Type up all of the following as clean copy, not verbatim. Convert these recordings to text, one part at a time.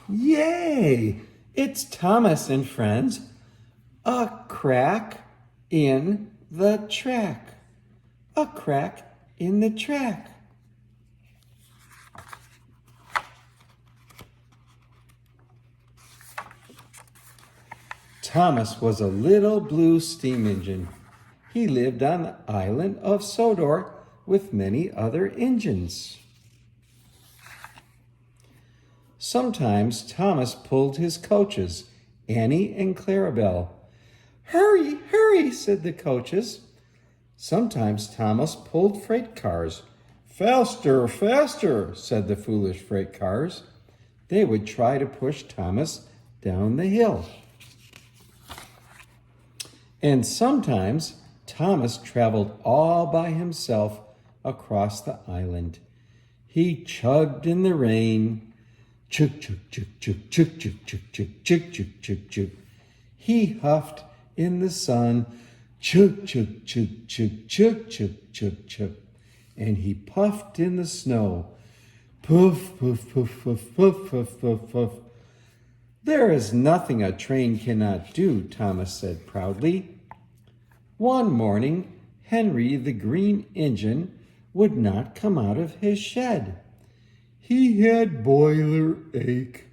Yay! It's Thomas and friends. A crack in the track. A crack in the track. Thomas was a little blue steam engine. He lived on the island of Sodor with many other engines. Sometimes Thomas pulled his coaches, Annie and Clarabelle. Hurry, hurry, said the coaches. Sometimes Thomas pulled freight cars. Faster, faster, said the foolish freight cars. They would try to push Thomas down the hill. And sometimes Thomas traveled all by himself across the island. He chugged in the rain. Chug, chug, chug, chug, chug, chug, chug, chug, chug, chug, chug, chug. He huffed in the sun. Chug, chug, chug, chug, chug, chug, chug, chug. And he puffed in the snow. Puff, puff, puff, puff, puff, puff, puff, puff. There is nothing a train cannot do, Thomas said proudly. One morning, Henry the Green Engine would not come out of his shed. He had boiler ache.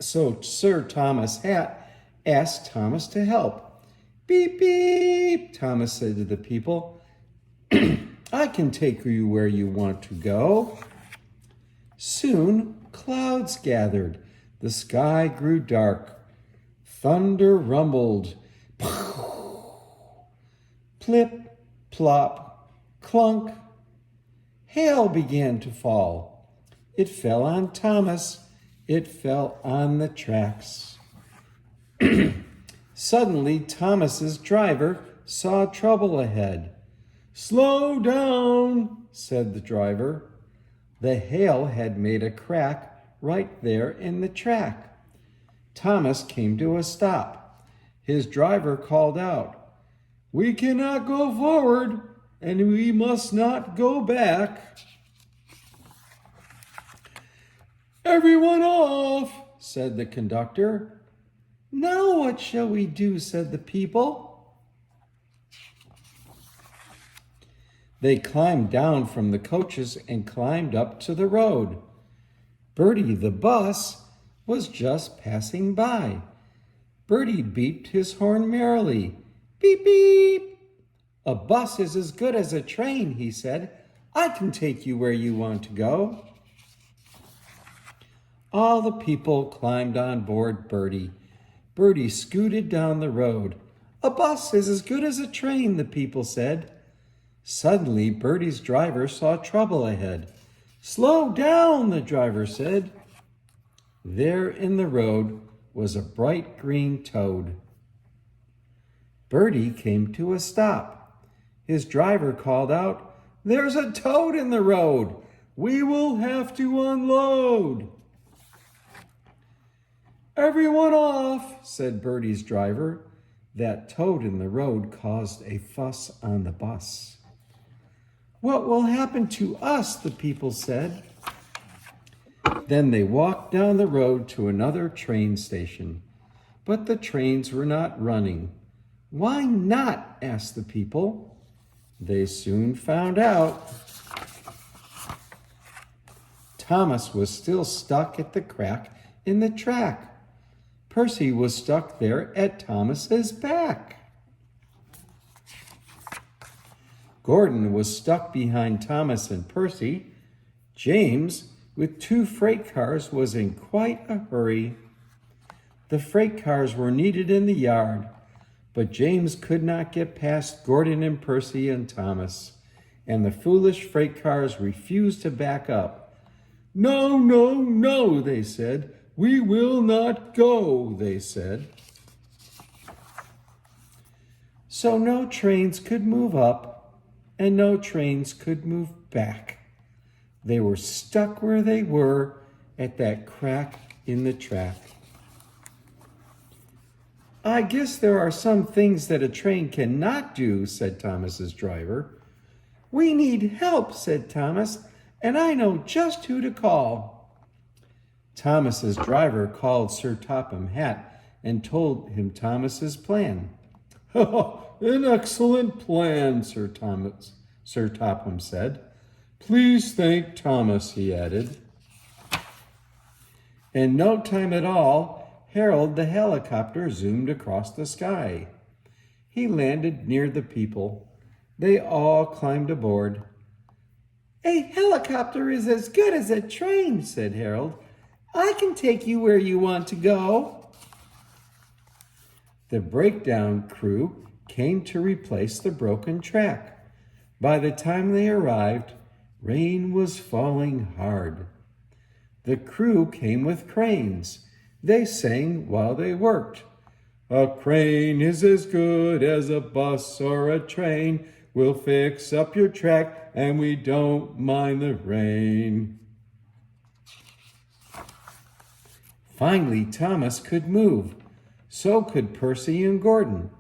So Sir Thomas Hat asked Thomas to help. Beep, beep, Thomas said to the people. I can take you where you want to go. Soon clouds gathered. The sky grew dark. Thunder rumbled. Plip, plop, clunk. Hail began to fall. It fell on Thomas. It fell on the tracks. Suddenly, Thomas's driver saw trouble ahead. Slow down, said the driver. The hail had made a crack right there in the track. Thomas came to a stop. His driver called out, We cannot go forward, and we must not go back. Everyone off, said the conductor. Now what shall we do, said the people. They climbed down from the coaches and climbed up to the road. Bertie the bus was just passing by. Bertie beeped his horn merrily. Beep, beep. A bus is as good as a train, he said. I can take you where you want to go. All the people climbed on board Bertie. Bertie scooted down the road. A bus is as good as a train, the people said. Suddenly, Bertie's driver saw trouble ahead. Slow down, the driver said. There in the road was a bright green toad. Bertie came to a stop. His driver called out, There's a toad in the road. We will have to unload. Everyone off, said Bertie's driver. That toad in the road caused a fuss on the bus. What will happen to us, the people said. Then they walked down the road to another train station. But the trains were not running. Why not? Asked the people. They soon found out. Thomas was still stuck at the crack in the track. Percy was stuck there at Thomas's back. Gordon was stuck behind Thomas and Percy. James, with 2 freight cars, was in quite a hurry. The freight cars were needed in the yard, but James could not get past Gordon and Percy and Thomas, and the foolish freight cars refused to back up. No, no, no, they said. We will not go, they said. So no trains could move up, and no trains could move back. They were stuck where they were at that crack in the track. I guess there are some things that a train cannot do, said Thomas's driver. We need help, said Thomas, and I know just who to call. Thomas's driver called Sir Topham Hatt and told him Thomas's plan. An excellent plan, Sir Topham said. Please thank Thomas, he added. In no time at all, Harold the helicopter zoomed across the sky. He landed near the people. They all climbed aboard. A helicopter is as good as a train, said Harold. I can take you where you want to go. The breakdown crew came to replace the broken track. By the time they arrived, rain was falling hard. The crew came with cranes. They sang while they worked. A crane is as good as a bus or a train. We'll fix up your track and we don't mind the rain. Finally, Thomas could move. So could Percy and Gordon.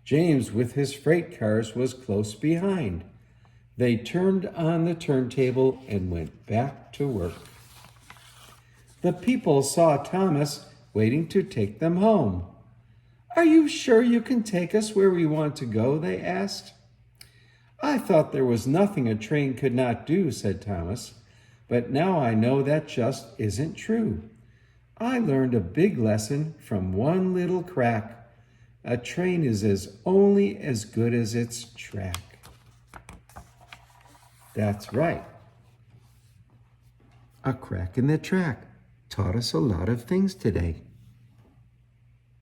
James, with his freight cars, was close behind. They turned on the turntable and went back to work. The people saw Thomas waiting to take them home. Are you sure you can take us where we want to go? They asked. I thought there was nothing a train could not do, said Thomas, but now I know that just isn't true. I learned a big lesson from one little crack. A train is only as good as its track. That's right. A crack in the track taught us a lot of things today.